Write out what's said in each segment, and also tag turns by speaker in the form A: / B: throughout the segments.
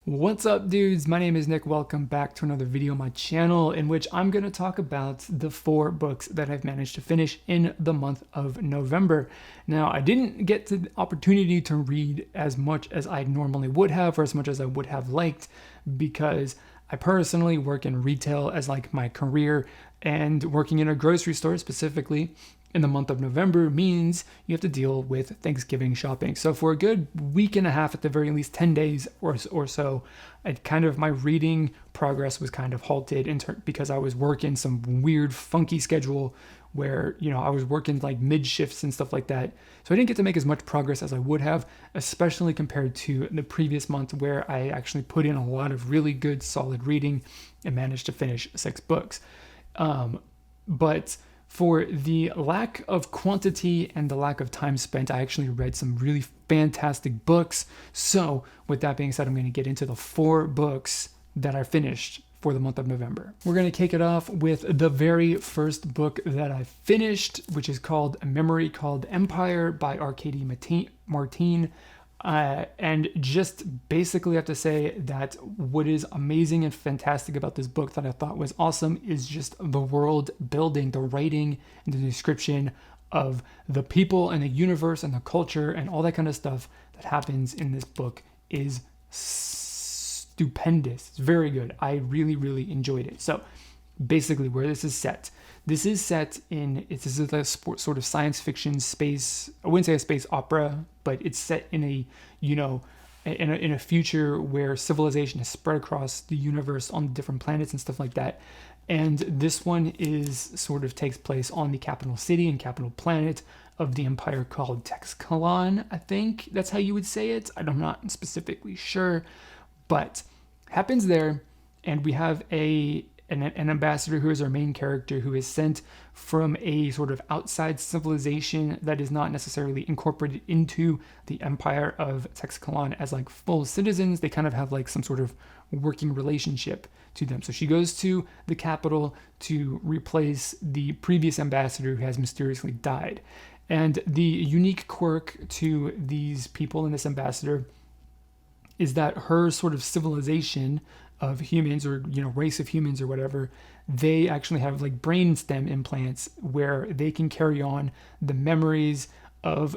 A: What's up, dudes? My name is Nick. Welcome back to another video on my channel in which I'm going to talk about the 4 books that I've managed to finish in the month of November. Now, I didn't get the opportunity to read as much as I normally would have or as much as I would have liked because I personally work in retail as like my career, and working in a grocery store specifically in the month of November means you have to deal with Thanksgiving shopping. So for a good week and a half, at the very least 10 days or so, my reading progress was kind of halted because I was working some weird funky schedule where, I was working like mid shifts and stuff like that. So I didn't get to make as much progress as I would have, especially compared to the previous month where I actually put in a lot of really good solid reading and managed to finish 6 books. But for the lack of quantity and the lack of time spent, I actually read some really fantastic books. So with that being said, I'm going to get into the 4 books that I finished for the month of November. We're going to kick it off with the very first book that I finished, which is called A Memory Called Empire by Arkady Martine. And just basically have to say that what is amazing and fantastic about this book that I thought was awesome is just the world building, the writing and the description of the people and the universe and the culture and all that kind of stuff that happens in this book is stupendous. It's very good. I really, really enjoyed it. So basically where this is set in, this is a sort of science fiction space. I wouldn't say a space opera, but it's set in a, in a future where civilization is spread across the universe on different planets and stuff like that. And this one takes place on the capital city and capital planet of the empire called Texkalan. I think that's how you would say it. I'm not specifically sure, but happens there. And we have an ambassador who is our main character, who is sent from a sort of outside civilization that is not necessarily incorporated into the empire of Texkalan as like full citizens. They kind of have like some sort of working relationship to them. So she goes to the capital to replace the previous ambassador who has mysteriously died. And the unique quirk to these people and this ambassador is that her sort of civilization of humans, or race of humans or whatever, they actually have like brain stem implants where they can carry on the memories of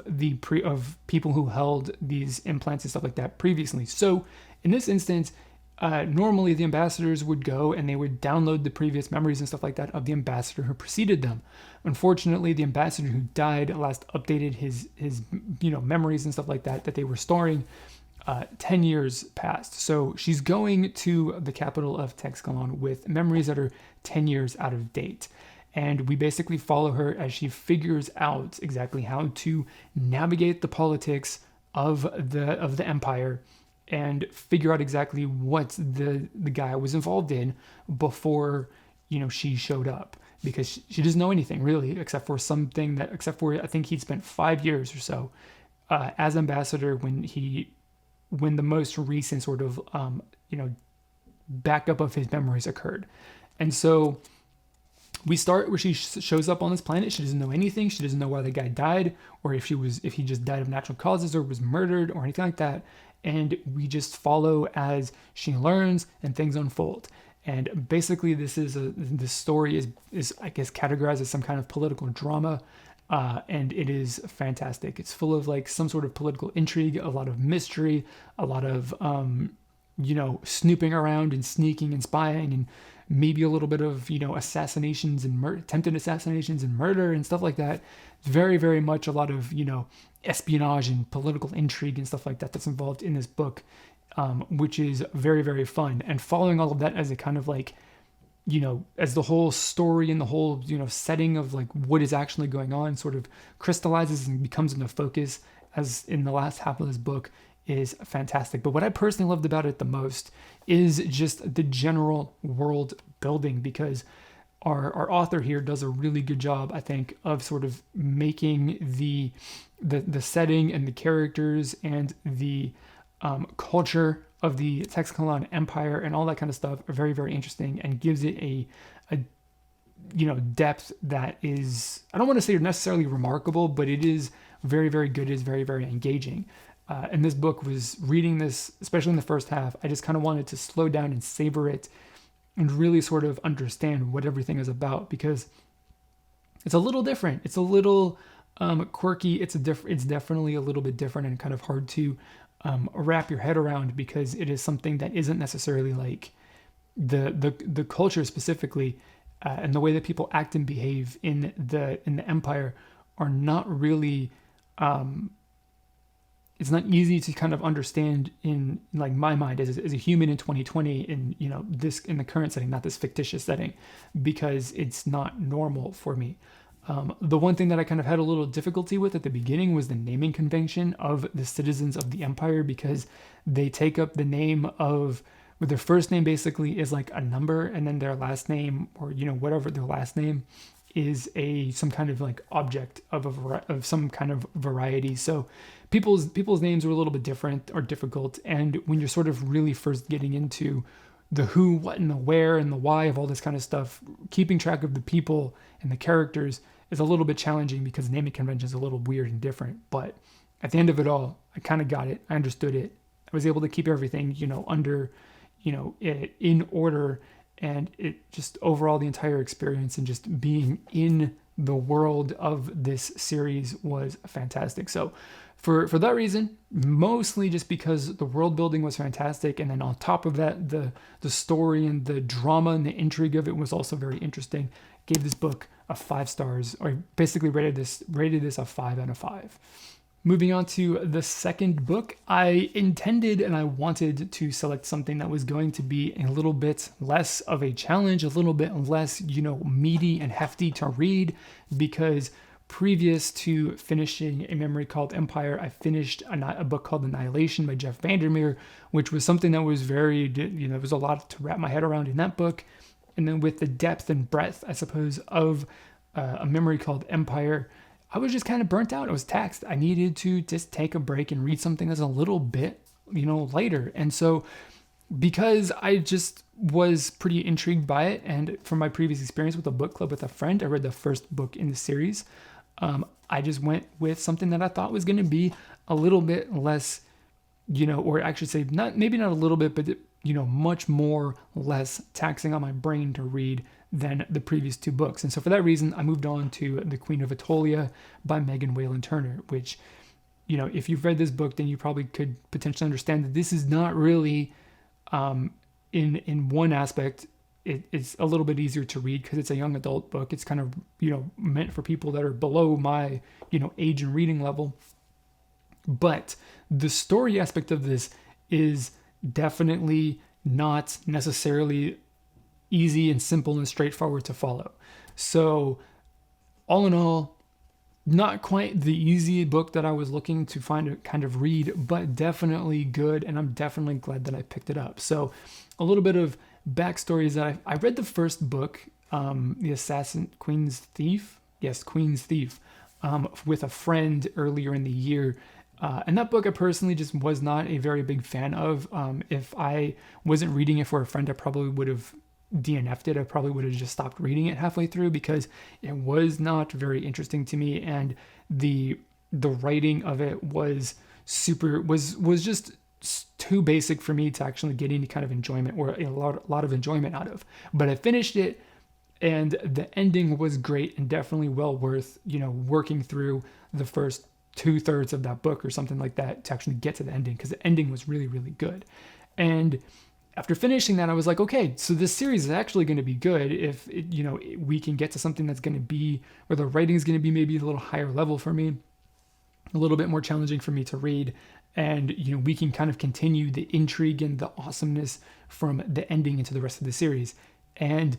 A: of people who held these implants and stuff like that previously. So in this instance, normally the ambassadors would go and they would download the previous memories and stuff like that of the ambassador who preceded them. Unfortunately, the ambassador who died last updated his memories and stuff like that they were storing. 10 years passed. So she's going to the capital of Texkalan with memories that are 10 years out of date. And we basically follow her as she figures out exactly how to navigate the politics of the empire and figure out exactly what the guy was involved in before, she showed up. Because she doesn't know anything really, except for I think he'd spent 5 years or so as ambassador when the most recent sort of, backup of his memories occurred. And so we start where she shows up on this planet. She doesn't know anything. She doesn't know why the guy died, or if he just died of natural causes or was murdered or anything like that. And we just follow as she learns and things unfold. And basically this story is I guess categorized as some kind of political drama. And it is fantastic. It's full of like some sort of political intrigue, a lot of mystery, a lot of, snooping around and sneaking and spying, and maybe a little bit of, assassinations and attempted assassinations and murder and stuff like that. It's very, very much a lot of, espionage and political intrigue and stuff like that that's involved in this book, which is very, very fun. And following all of that as a kind of like, as the whole story and the whole, setting of like what is actually going on sort of crystallizes and becomes into focus as in the last half of this book is fantastic. But what I personally loved about it the most is just the general world building, because our author here does a really good job, I think, of sort of making the setting and the characters and the culture of the Texkalan Empire and all that kind of stuff are very, very interesting, and gives it a depth that is, I don't want to say necessarily remarkable, but it is very, very good. It is very, very engaging. And this book was reading this, especially in the first half, I just kind of wanted to slow down and savor it and really sort of understand what everything is about, because it's a little different. It's a little quirky. It's definitely a little bit different and kind of hard to wrap your head around, because it is something that isn't necessarily like the culture specifically, and the way that people act and behave in the Empire are not really. It's not easy to kind of understand in like my mind as a human in 2020 in this in the current setting, not this fictitious setting, because it's not normal for me. The one thing that I kind of had a little difficulty with at the beginning was the naming convention of the citizens of the Empire, because they take up the name of, where their first name basically is like a number, and then their last name, or whatever their last name is, some kind of like object of some kind of variety. So people's names are a little bit different or difficult, and when you're sort of really first getting into the who, what, and the where, and the why of all this kind of stuff, keeping track of the people and the characters is a little bit challenging, because naming convention is a little weird and different. But at the end of it all, I kind of got it. I understood it. I was able to keep everything, under, in order, and it just overall the entire experience and just being in the world of this series was fantastic. So for that reason, mostly just because the world building was fantastic, and then on top of that, the story and the drama and the intrigue of it was also very interesting. Gave this book a 5 stars, or basically rated this a 5 out of 5. Moving on to the second book, I intended and I wanted to select something that was going to be a little bit less of a challenge, a little bit less, meaty and hefty to read, because previous to finishing A Memory Called Empire, I finished a book called Annihilation by Jeff Vandermeer, which was something that was very, there was a lot to wrap my head around in that book. And then with the depth and breadth, I suppose, of A Memory Called Empire, I was just kind of burnt out. I was taxed. I needed to just take a break and read something that's a little bit, lighter. And so because I just was pretty intrigued by it, and from my previous experience with a book club with a friend, I read the first book in the series. I just went with something that I thought was going to be a little bit less, or actually say maybe not a little bit, but much more less taxing on my brain to read than the previous 2 books. And so for that reason, I moved on to The Queen of Attolia by Whalen Turner, which, if you've read this book, then you probably could potentially understand that this is not really, in one aspect, it's a little bit easier to read because it's a young adult book. It's kind of, meant for people that are below my, age and reading level. But the story aspect of this is definitely not necessarily easy and simple and straightforward to follow. So all in all, not quite the easy book that I was looking to find a kind of read, but definitely good, and I'm definitely glad that I picked it up. So a little bit of backstory is that I read the first book, The Queen's Thief, with a friend earlier in the year. And that book I personally just was not a very big fan of. If I wasn't reading it for a friend, I probably would have DNF'd it. I probably would have just stopped reading it halfway through, because it was not very interesting to me, and the writing of it was just too basic for me to actually get any kind of enjoyment or a lot of enjoyment out of. But I finished it, and the ending was great and definitely well worth working through the first 2/3 of that book or something like that to actually get to the ending, because the ending was really, really good. And after finishing that, I was like, okay, so this series is actually going to be good if we can get to something that's going to be, where the writing is going to be maybe a little higher level for me, a little bit more challenging for me to read, and we can kind of continue the intrigue and the awesomeness from the ending into the rest of the series. And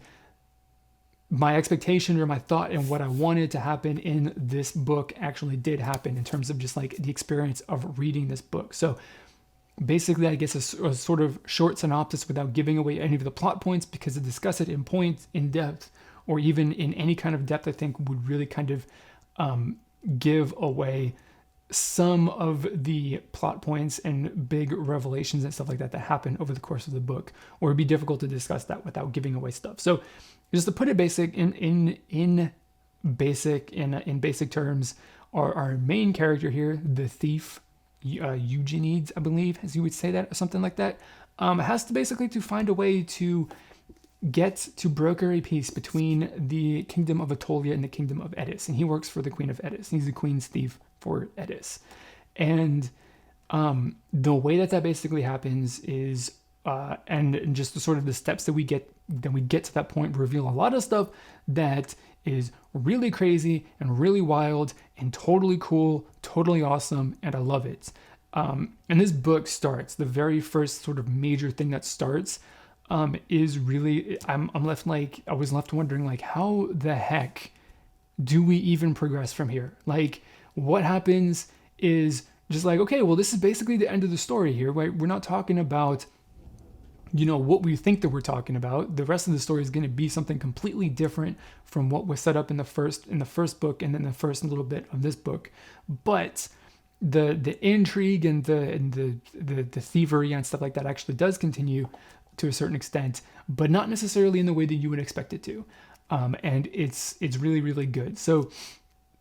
A: my expectation or my thought and what I wanted to happen in this book actually did happen in terms of just like the experience of reading this book. So basically, I guess a sort of short synopsis without giving away any of the plot points, because to discuss it in depth, or even in any kind of depth, I think would really kind of give away some of the plot points and big revelations and stuff like that happen over the course of the book, or it'd be difficult to discuss that without giving away stuff. So just to put it basic in basic terms, our main character here, the thief, Eugenides, I believe, as you would say that, or something like that, has to basically to find a way to get to broker a peace between the kingdom of Attolia and the kingdom of Eddis. And he works for the queen of Eddis. He's the queen's thief for Eddis. And the way that basically happens is, and just the sort of the steps that we get to that point reveal a lot of stuff that is really crazy and really wild and totally cool, totally awesome, and I love it. And this book starts, the very first sort of major thing that starts is really, I was left wondering, like, how the heck do we even progress from here? Like, what happens is just like, okay, well, this is basically the end of the story here, right? We're not talking about, what we think that we're talking about. The rest of the story is going to be something completely different from what was set up in the first book and then the first little bit of this book. But the intrigue and the thievery and stuff like that actually does continue to a certain extent, but not necessarily in the way that you would expect it to. And it's really, really good. So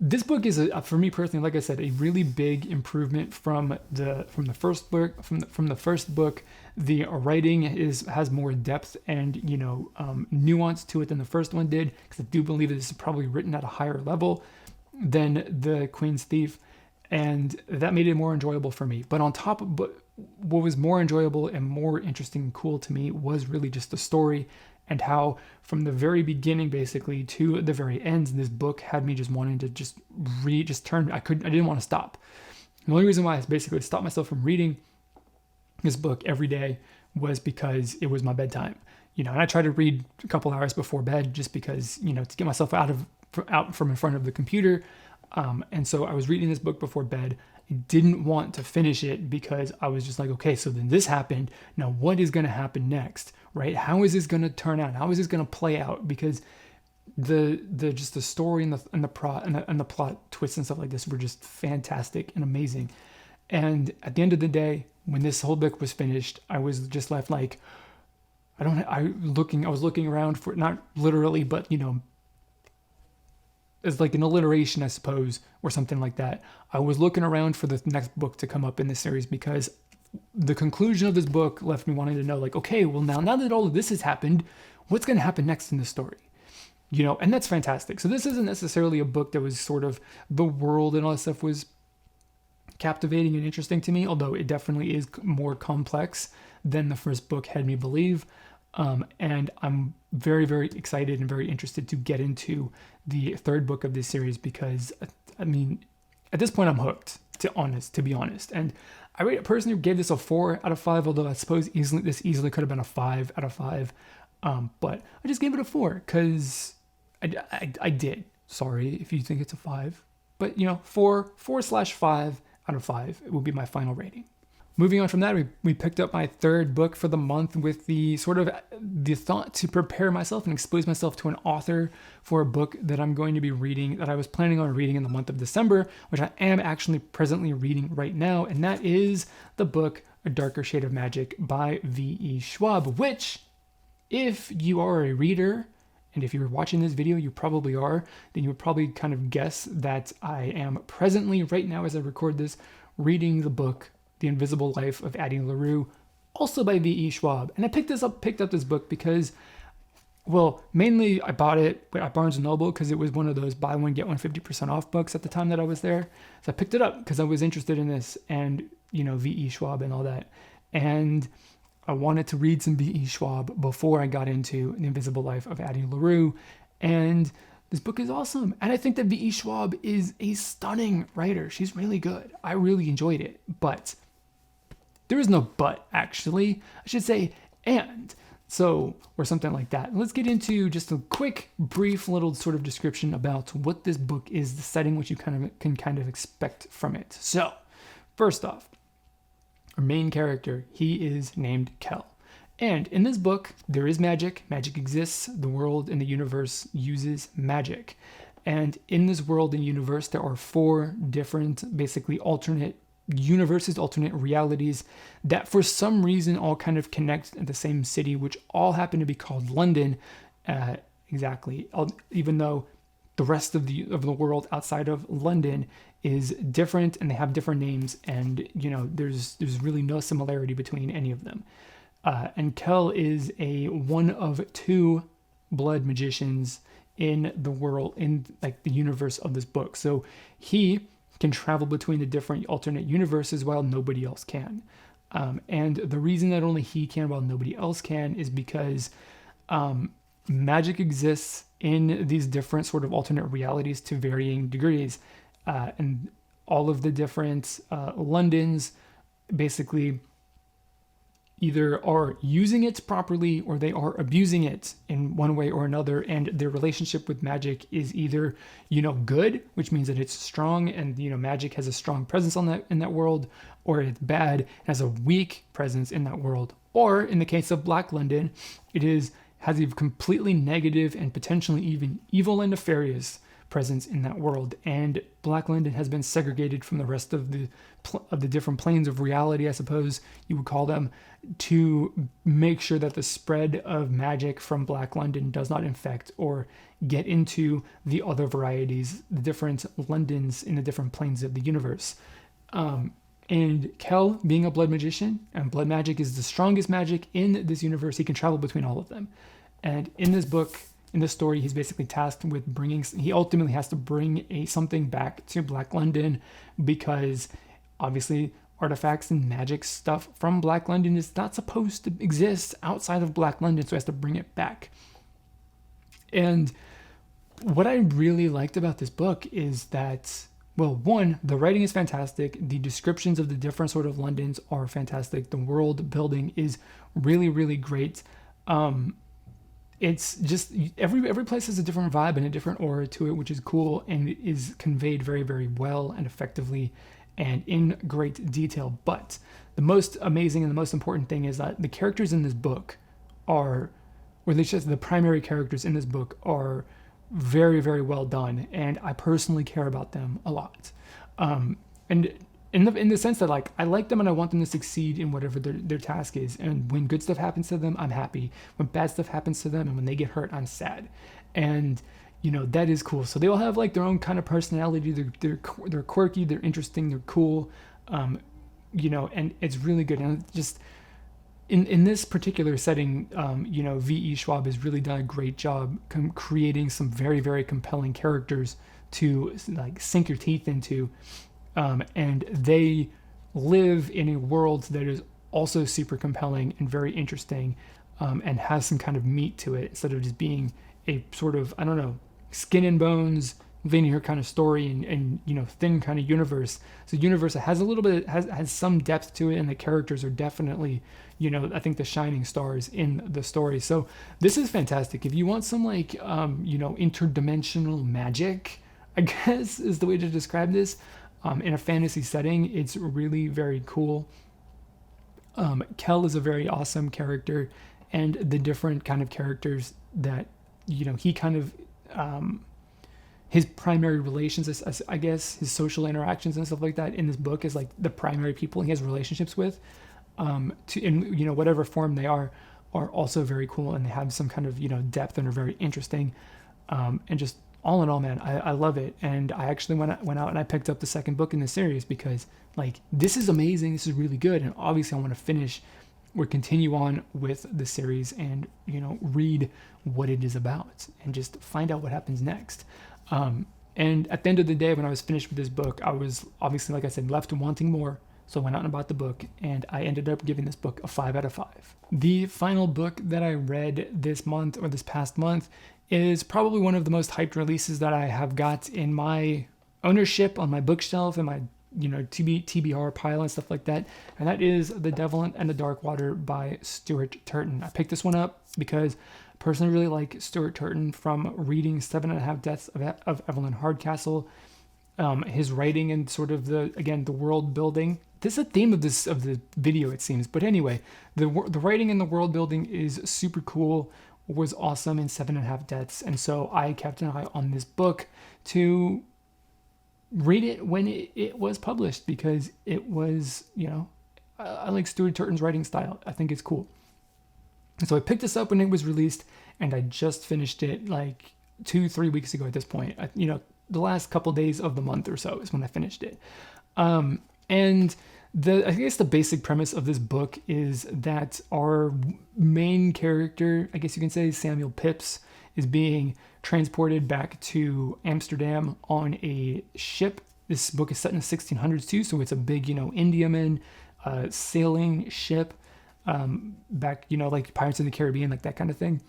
A: this book is, for me personally, like I said, a really big improvement from the first book. From the first book, the writing has more depth and nuance to it than the first one did, because I do believe that this is probably written at a higher level than the Queen's Thief, and that made it more enjoyable for me. But what was more enjoyable and more interesting and cool to me was really just the story, and how from the very beginning basically to the very end, this book had me just wanting to just read, I didn't want to stop. The only reason why I basically stopped myself from reading this book every day was because it was my bedtime. And I tried to read a couple hours before bed just because, to get myself out from in front of the computer. And so I was reading this book before bed. I didn't want to finish it because I was just like, okay, so then this happened. Now what is going to happen next, right? How is this going to turn out? How is this going to play out? Because the story and the plot twists and stuff like this were just fantastic and amazing. And at the end of the day, when this whole book was finished, I was just left like, I was looking around for, not literally, but as like an alliteration, I suppose, or something like that. I was looking around for the next book to come up in this series, because the conclusion of this book left me wanting to know, like, okay, well now that all of this has happened, what's going to happen next in the story? And that's fantastic. So this isn't necessarily a book that was sort of, the world and all that stuff was captivating and interesting to me, although it definitely is more complex than the first book had me believe. And I'm very, very excited and very interested to get into the third book of this series, because I mean, at this point I'm hooked, to be honest. And I personally gave this a 4 out of 5, although I suppose this easily could have been a 5 out of 5. But I just gave it a 4 because I did. Sorry if you think it's a 5, but 4/5 out of 5, it will be my final rating. Moving on from that, we picked up my third book for the month with the thought to prepare myself and expose myself to an author for a book that I'm going to be reading, that I was planning on reading in the month of December, which I am actually presently reading right now, and that is the book A Darker Shade of Magic by V.E. Schwab, which, if you are a reader, and if you're watching this video, you probably are, then you would probably kind of guess that I am presently, right now as I record this, reading the book The Invisible Life of Addie LaRue, also by V.E. Schwab. And I picked up this book because, well, mainly I bought it at Barnes & Noble because it was one of those buy one, get one 50% off books at the time that I was there. So I picked it up because I was interested in this and, V.E. Schwab and all that. And I wanted to read some V.E. Schwab before I got into The Invisible Life of Addie LaRue. And this book is awesome. And I think that V.E. Schwab is a stunning writer. She's really good. I really enjoyed it. But there is no but, actually. I should say and. So, or something like that. Let's get into just a quick, brief little sort of description about what this book is, the setting which you can expect from it. So, first off, our main character, he is named Kel. And in this book, there is magic. Magic exists. The world and the universe uses magic. And in this world and universe, there are 4 different, basically alternate universes, alternate realities that for some reason all kind of connect in the same city, which all happen to be called London. Exactly. Even though the rest of the world outside of London is different, and they have different names, and there's really no similarity between any of them. And Kel is a one of two blood magicians in the world, in like the universe of this book. So he can travel between the different alternate universes while nobody else can. And the reason that only he can while nobody else can is because magic exists in these different sort of alternate realities to varying degrees. And all of the different Londons basically either are using it properly or they are abusing it in one way or another, and their relationship with magic is either good, which means that it's strong and magic has a strong presence in that world, or it's bad, has a weak presence in that world. Or in the case of Black London, has a completely negative and potentially even evil and nefarious presence in that world, and Black London has been segregated from the rest of the different planes of reality, I suppose you would call them, to make sure that the spread of magic from Black London does not infect or get into the other varieties, the different Londons in the different planes of the universe. And Kel, being a blood magician, and blood magic is the strongest magic in this universe, he can travel between all of them. And in this book, in this story, he's basically tasked with he ultimately has to bring something back to Black London, because obviously artifacts and magic stuff from Black London is not supposed to exist outside of Black London, so he has to bring it back. And what I really liked about this book is that, well, one, the writing is fantastic. The descriptions of the different sort of Londons are fantastic. The world building is really, really great. It's just every place has a different vibe and a different aura to it, which is cool and is conveyed very, very well and effectively and in great detail. But the most amazing and the most important thing is that the characters in this book or at least just the primary characters in this book, are very, very well done, and I personally care about them a lot. And in the sense that, like, I like them and I want them to succeed in whatever their task is. And when good stuff happens to them, I'm happy. When bad stuff happens to them and when they get hurt, I'm sad. And that is cool. So they all have like their own kind of personality. They're quirky, they're interesting, they're cool. And it's really good. And just in this particular setting, V.E. Schwab has really done a great job creating some very, very compelling characters to like sink your teeth into. And they live in a world that is also super compelling and very interesting, and has some kind of meat to it instead of just being a sort of, I don't know, skin and bones, linear kind of story and thin kind of universe. So universe has a little bit, has some depth to it, and the characters are definitely, I think the shining stars in the story. So this is fantastic. If you want some like, interdimensional magic, I guess is the way to describe this. In a fantasy setting, it's really very cool. Kel is a very awesome character, and the different kind of characters that, he kind of, his primary relations, as I guess, his social interactions and stuff like that in this book is like the primary people he has relationships with, in whatever form they are also very cool, and they have some kind of, depth and are very interesting, and just all in all, man, I love it. And I actually went out and I picked up the second book in the series because, like, this is amazing. This is really good. And obviously I want to finish or continue on with the series and, read what it is about and just find out what happens next. And at the end of the day, when I was finished with this book, I was obviously, like I said, left wanting more. So I went out and bought the book, and I ended up giving this book a 5 out of 5. The final book that I read this past month is probably one of the most hyped releases that I have got in my ownership on my bookshelf and my, TBR pile and stuff like that. And that is The Devil and the Dark Water by Stuart Turton. I picked this one up because I personally really like Stuart Turton from reading 7.5 Deaths of Evelyn Hardcastle. His writing and sort of the world building. This is a theme of the video, it seems. But anyway, the writing and the world building is super cool, was awesome in 7.5 Deaths. And so I kept an eye on this book to read it when it was published, because it was, I like Stuart Turton's writing style. I think it's cool. And so I picked this up when it was released, and I just finished it like 2-3 weeks ago at this point. The last couple days of the month or so is when I finished it. And I guess the basic premise of this book is that our main character, I guess you can say Samuel Pepys, is being transported back to Amsterdam on a ship. This book is set in the 1600s too, so it's a big, Indiaman sailing ship, back, like Pirates of the Caribbean, like that kind of thing,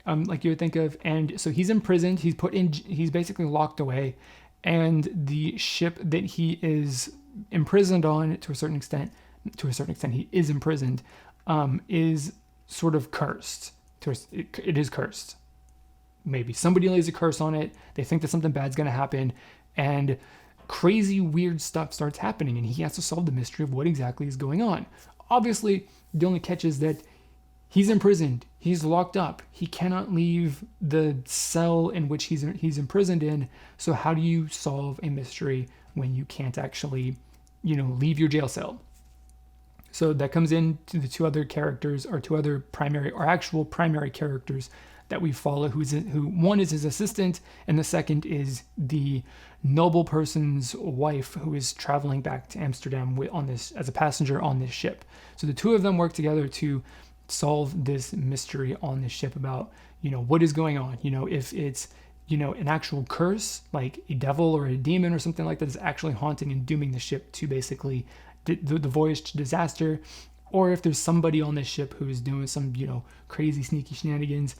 A: like you would think of. And so he's imprisoned. He's basically locked away, and the ship that he is imprisoned on, to a certain extent, he is imprisoned, is sort of cursed. It is cursed. Maybe somebody lays a curse on it. They think that something bad's going to happen, and crazy, weird stuff starts happening, and he has to solve the mystery of what exactly is going on. Obviously, the only catch is that he's imprisoned. He's locked up. He cannot leave the cell in which he's imprisoned in. So how do you solve a mystery when you can't actually, leave your jail cell? So that comes into the two other characters, or actual primary characters that we follow, who one is his assistant, and the second is the noble person's wife, who is traveling back to Amsterdam as a passenger on this ship. So the two of them work together to solve this mystery on this ship about, what is going on. If it's, an actual curse, like a devil or a demon or something like that, is actually haunting and dooming the ship to basically the voyage to disaster, or if there's somebody on this ship who is doing some, crazy, sneaky shenanigans,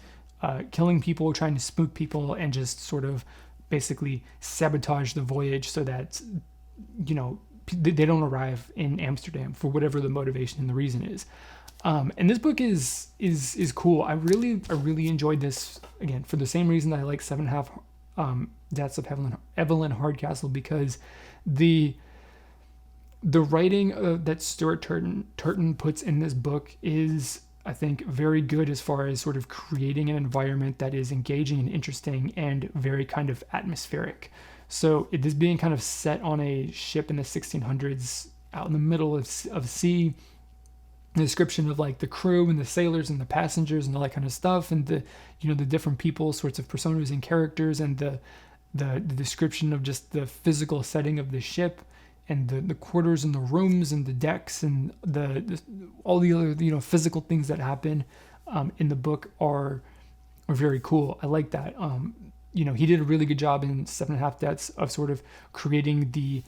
A: killing people, trying to spook people, and just sort of basically sabotage the voyage so that, they don't arrive in Amsterdam for whatever the motivation and the reason is. And this book is cool. I really enjoyed this, again, for the same reason that I like 7.5 Deaths of Evelyn Hardcastle, because the writing that Stuart Turton puts in this book is, I think, very good as far as sort of creating an environment that is engaging and interesting and very kind of atmospheric. So this being kind of set on a ship in the 1600s out in the middle of sea, the description of like the crew and the sailors and the passengers and all that kind of stuff, and the different people, sorts of personas and characters, and the description of just the physical setting of the ship, and the quarters and the rooms and the decks and the all the other physical things that happen in the book are very cool. I like that. He did a really good job in 7.5 Deaths of sort of creating the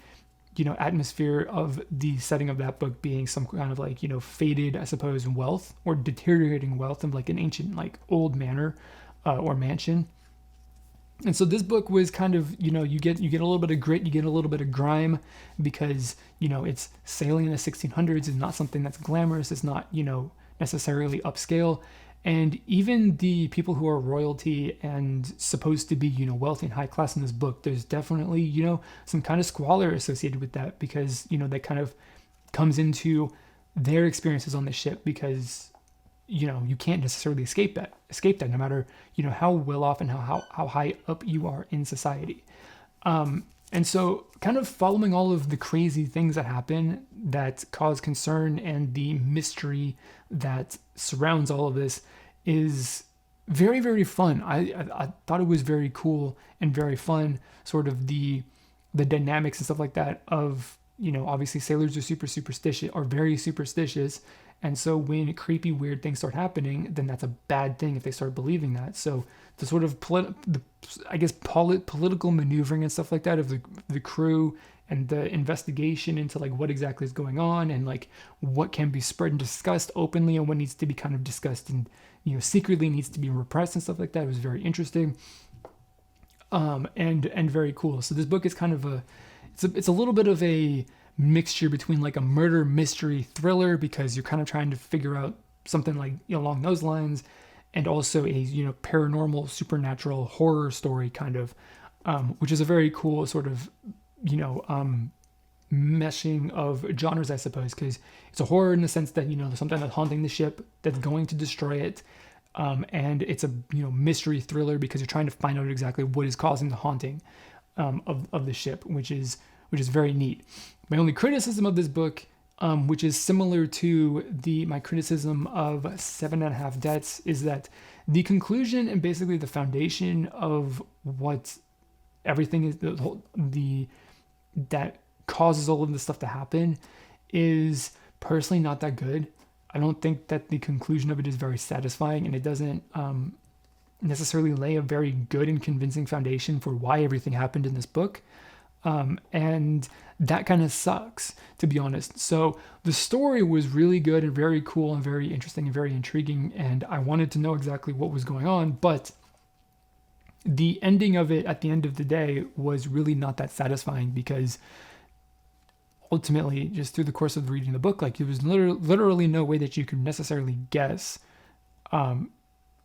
A: atmosphere of the setting of that book being some kind of like faded, I suppose, wealth, or deteriorating wealth of like an ancient, like old manor or mansion. And so this book was kind of, you get a little bit of grit, you get a little bit of grime, because, it's sailing in the 1600s is not something that's glamorous. It's not, necessarily upscale. And even the people who are royalty and supposed to be, wealthy and high class in this book, there's definitely, some kind of squalor associated with that, because, that kind of comes into their experiences on the ship, because you can't necessarily escape that no matter, how well off and how high up you are in society. And so kind of following all of the crazy things that happen that cause concern and the mystery that surrounds all of this is very, very fun. I thought it was very cool and very fun, sort of the dynamics and stuff like that of, obviously sailors are very superstitious. And so when creepy, weird things start happening, then that's a bad thing if they start believing that. So the sort of political maneuvering and stuff like that of the crew, and the investigation into like what exactly is going on, and like what can be spread and discussed openly, and what needs to be kind of discussed and secretly needs to be repressed and stuff like that, was very interesting, and very cool. So this book is kind of it's a little bit of a mixture between like a murder mystery thriller, because you're kind of trying to figure out something like along those lines, and also a paranormal, supernatural horror story kind of, which is a very cool sort of meshing of genres, I suppose, because it's a horror in the sense that there's something that's haunting the ship that's going to destroy it, and it's a mystery thriller because you're trying to find out exactly what is causing the haunting of the ship, which is very neat. My only criticism of this book which is similar to my criticism of 7.5 Deaths, is that the conclusion and basically the foundation of what everything is, that causes all of this stuff to happen, is personally not that good. I don't think that the conclusion of it is very satisfying, and it doesn't necessarily lay a very good and convincing foundation for why everything happened in this book. And that kind of sucks, to be honest. So the story was really good and very cool and very interesting and very intriguing, and I wanted to know exactly what was going on, but the ending of it at the end of the day was really not that satisfying, because ultimately, just through the course of reading the book, like, there was literally no way that you could necessarily guess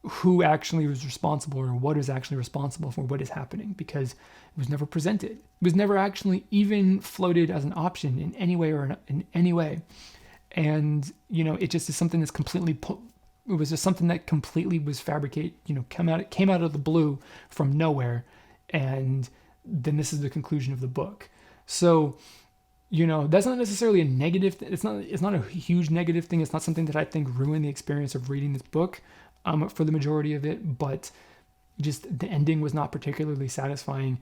A: who actually was responsible or what is actually responsible for what is happening, because it was never presented. It was never actually even floated as an option in any way or in any way. And, it just is something that's it was just something that completely was fabricated, came out of the blue from nowhere. And then this is the conclusion of the book. So, that's not necessarily a negative. It's not a huge negative thing. It's not something that I think ruined the experience of reading this book for the majority of it, but just the ending was not particularly satisfying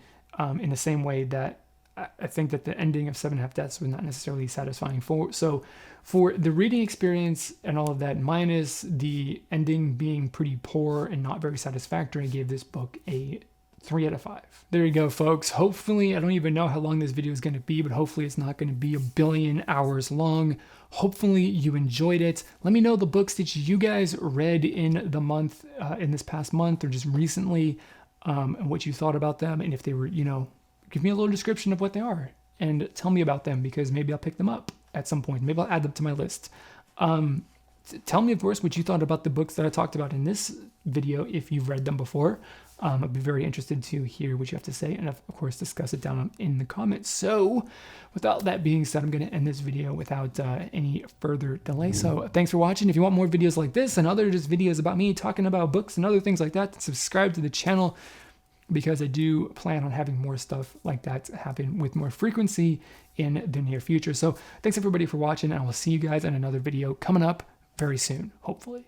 A: in the same way that I think that the ending of 7.5 Deaths was not necessarily satisfying. So for the reading experience and all of that, minus the ending being pretty poor and not very satisfactory, I gave this book a 3 out of 5. There you go, folks. Hopefully, I don't even know how long this video is going to be, but hopefully it's not going to be 1 billion hours long. Hopefully you enjoyed it. Let me know the books that you guys read in the month, in this past month or just recently, and what you thought about them. And if they were, give me a little description of what they are and tell me about them, because maybe I'll pick them up at some point. Maybe I'll add them to my list. Tell me, of course, what you thought about the books that I talked about in this video, if you've read them before. I'd be very interested to hear what you have to say, and of course discuss it down in the comments. So without that being said, I'm going to end this video without any further delay. So thanks for watching. If you want more videos like this and other just videos about me talking about books and other things like that, subscribe to the channel, because I do plan on having more stuff like that happen with more frequency in the near future. So thanks everybody for watching, and I will see you guys in another video coming up very soon, hopefully.